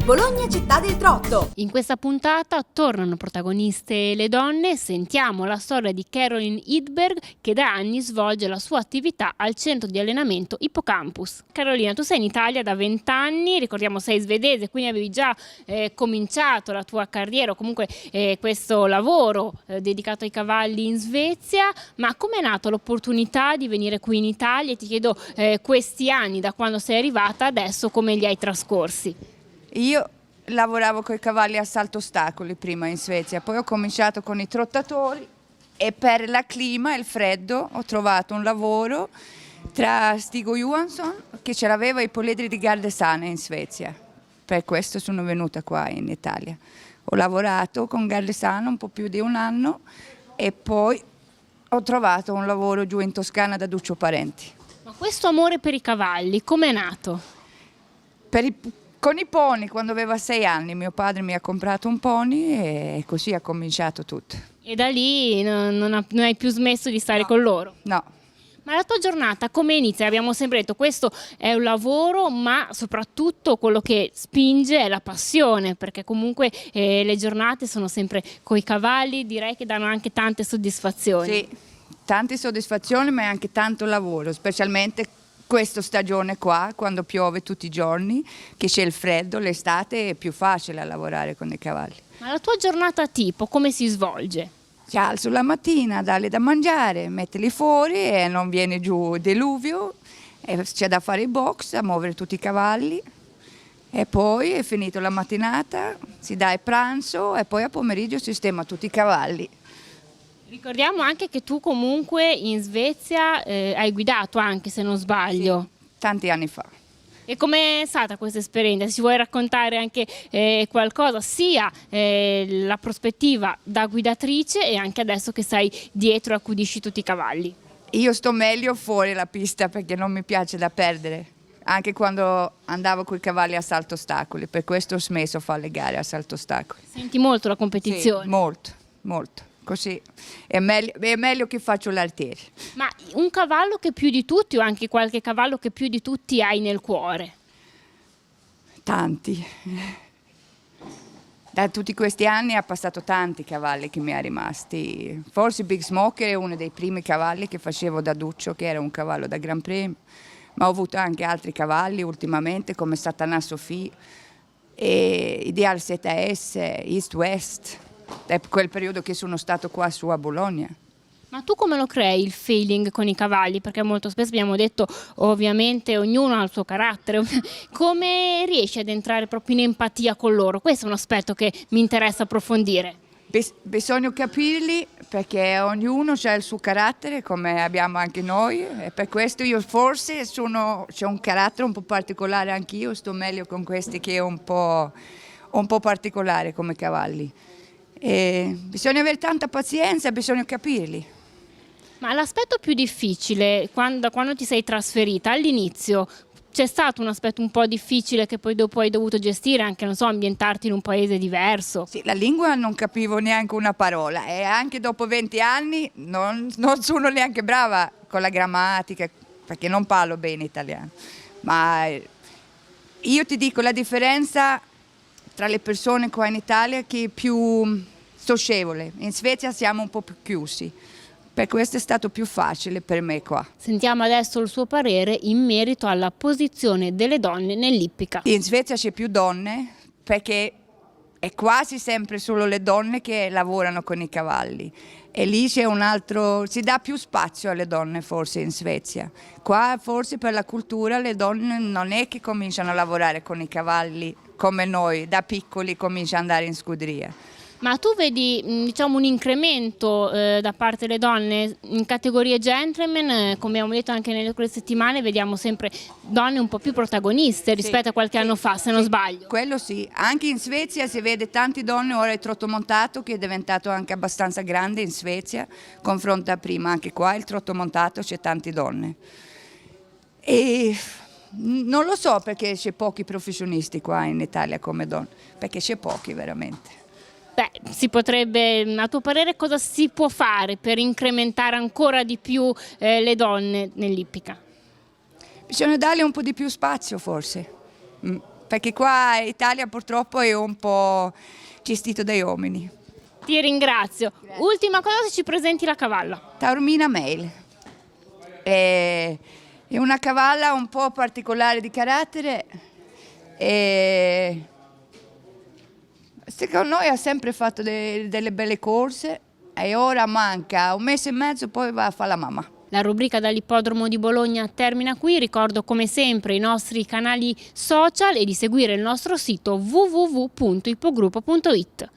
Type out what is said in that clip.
Bologna città del trotto. In questa puntata tornano protagoniste le donne. Sentiamo la storia di Caroline Idberg, che da anni svolge la sua attività al centro di allenamento Hippocampus. Carolina, tu sei in Italia da 20 anni, ricordiamo sei svedese, quindi avevi già cominciato la tua carriera o comunque questo lavoro dedicato ai cavalli in Svezia, ma com'è nata l'opportunità di venire qui in Italia? E ti chiedo questi anni, da quando sei arrivata adesso, come li hai trascorsi? Io lavoravo con i cavalli a salto ostacoli prima in Svezia, poi ho cominciato con i trottatori e per il clima e il freddo ho trovato un lavoro tra Stigo Johansson, che ce l'aveva i poledri di Gardesana in Svezia. Per questo sono venuta qua in Italia. Ho lavorato con Gardesana un po' più di un anno e poi ho trovato un lavoro giù in Toscana da Duccio Parenti. Ma questo amore per i cavalli, com'è nato? Con i pony, quando avevo 6 anni, mio padre mi ha comprato un pony e così ha cominciato tutto. E da lì non hai più smesso di stare con loro? No. Ma la tua giornata come inizia? Abbiamo sempre detto questo è un lavoro, ma soprattutto quello che spinge è la passione, perché comunque le giornate sono sempre coi cavalli, direi che danno anche tante soddisfazioni. Sì, tante soddisfazioni, ma anche tanto lavoro, specialmente questa stagione qua, quando piove tutti i giorni, che c'è il freddo, l'estate è più facile a lavorare con i cavalli. Ma la tua giornata tipo come si svolge? Ci alzo la mattina, darli da mangiare, metterli fuori e non viene giù diluvio, c'è da fare i box, a muovere tutti i cavalli e poi è finito la mattinata, si dà il pranzo e poi a pomeriggio sistema tutti i cavalli. Ricordiamo anche che tu comunque in Svezia hai guidato anche, se non sbaglio. Sì, tanti anni fa. E com'è stata questa esperienza? Ci vuoi raccontare anche qualcosa, sia la prospettiva da guidatrice e anche adesso che sei dietro e accudisci tutti i cavalli? Io sto meglio fuori la pista perché non mi piace da perdere, anche quando andavo con i cavalli a salto ostacoli, per questo ho smesso di fare le gare a salto ostacoli. Senti molto la competizione? Sì, molto, molto. Così è meglio che faccio l'artiere. Ma un cavallo che più di tutti o anche qualche cavallo che più di tutti hai nel cuore? Tanti. Da tutti questi anni ha passato tanti cavalli che mi ha rimasti. Forse Big Smoker è uno dei primi cavalli che facevo da Duccio, che era un cavallo da Gran Premio, ma ho avuto anche altri cavalli ultimamente come Satana Sofì, e Ideal ZS, East West. È quel periodo che sono stato qua su a Bologna. Ma tu come lo crei il feeling con i cavalli? Perché molto spesso abbiamo detto ovviamente ognuno ha il suo carattere. Come riesci ad entrare proprio in empatia con loro? Questo è un aspetto che mi interessa approfondire. Bisogna capirli perché ognuno ha il suo carattere come abbiamo anche noi e per questo io forse ho un carattere un po' particolare anch'io, sto meglio con questi che è un po' particolare come cavalli. E bisogna avere tanta pazienza, bisogna capirli. Ma l'aspetto più difficile, quando ti sei trasferita, all'inizio c'è stato un aspetto un po' difficile che poi dopo hai dovuto gestire, anche, non so, ambientarti in un paese diverso? Sì, la lingua non capivo neanche una parola e anche dopo 20 anni non sono neanche brava con la grammatica, perché non parlo bene italiano. Ma io ti dico la differenza tra le persone qua in Italia che è più socievole. In Svezia siamo un po' più chiusi. Per questo è stato più facile per me qua. Sentiamo adesso il suo parere in merito alla posizione delle donne nell'ippica. In Svezia c'è più donne perché è quasi sempre solo le donne che lavorano con i cavalli e lì c'è un altro, si dà più spazio alle donne forse in Svezia. Qua forse per la cultura le donne non è che cominciano a lavorare con i cavalli come noi, da piccoli cominciano ad andare in scuderia. Ma tu vedi, diciamo, un incremento da parte delle donne in categorie gentleman, come abbiamo detto anche nelle scorse settimane, vediamo sempre donne un po' più protagoniste rispetto a qualche anno fa, se non sbaglio. Quello sì, anche in Svezia si vede tante donne, ora il trottomontato che è diventato anche abbastanza grande in Svezia, confronta prima, anche qua il trottomontato c'è tante donne. E non lo so perché c'è pochi professionisti qua in Italia come donne, perché c'è pochi veramente. Beh, si potrebbe, a tuo parere, cosa si può fare per incrementare ancora di più le donne nell'ippica? Bisogna dargli un po' di più spazio forse, perché qua in Italia purtroppo è un po' gestito dai uomini. Ti ringrazio. Ultima cosa, se ci presenti la cavalla. Taormina Mail è una cavalla un po' particolare di carattere e secondo noi ha sempre fatto delle belle corse e ora manca un mese e mezzo, poi va a fare la mamma. La rubrica dall'Ippodromo di Bologna termina qui. Ricordo come sempre i nostri canali social e di seguire il nostro sito www.ippogruppo.it.